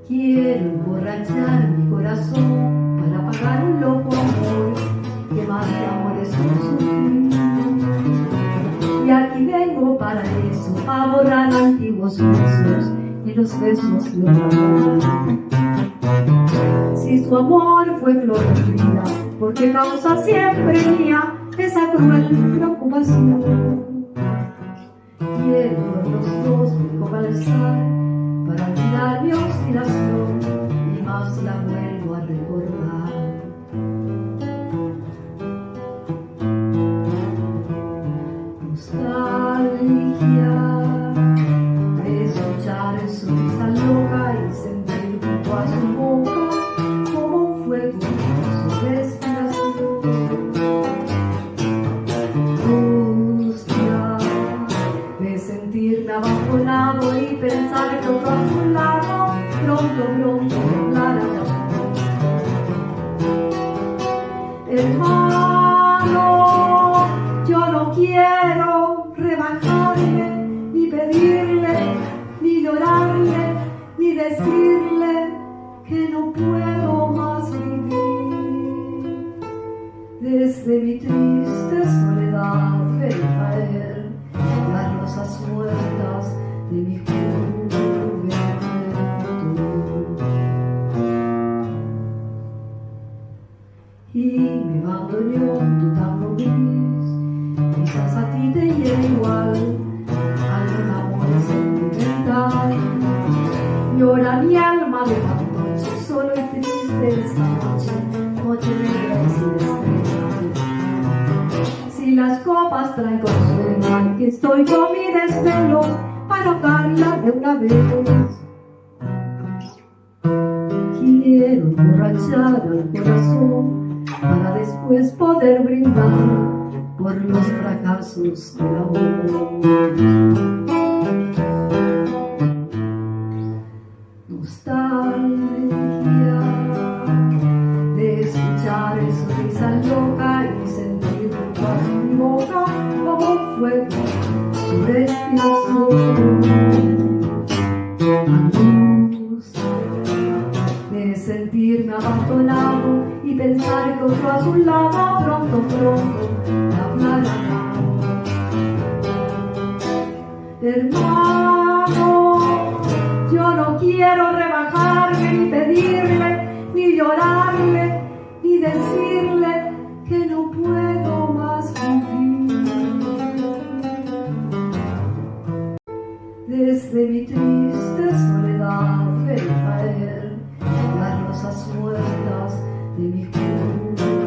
Quiero emborrachar mi corazón para pagar un loco amor, que más que amor es un sufrir. Y aquí vengo para eso, a borrar antiguos besos y los besos de otra mujer. Si su amor fue flor de vida, porque causa siempre mía esa cruel preocupación. Quiero los dos me balsar para olvidar mi oscilación y más la vuelvo a recordar. Nostalgia de escuchar su risa loca y sentir junto a su boca como un fuego su respiración. Angustia de sentirme abandonado y pensar que otro a su lado pronto hablará de amor. Hermano, yo no quiero rebajarle, ni pedirle, ni llorarle, ni decirle que no puedo más vivir. Desde mi triste soledad ver caer las rosas muertas de mi juventud. Y me abandonó tu tango gris, quizás a ti te hiera igual algún amor sentimental. Llora mi alma de la noche, solo y triste esta noche, noche negra y sin estrellas. Si las copas traen consuelo, aquí estoy con mi desvelo para ahogarla de una vez. Quiero emborrachar al corazón para después poder brindar por los fracasos del amor. Nostalgia de escuchar esa risa loca y sentir junto a su boca como un fuego su respiración. Angustia de sentirme abandonado y pensar que otro a su lado pronto hablará. Hermano, yo no quiero rebajarme, ni pedirle, ni llorarle, ni decirle que no puedo más vivir. Desde mi triste soledad ver caer las rosas muertas de mi juventud.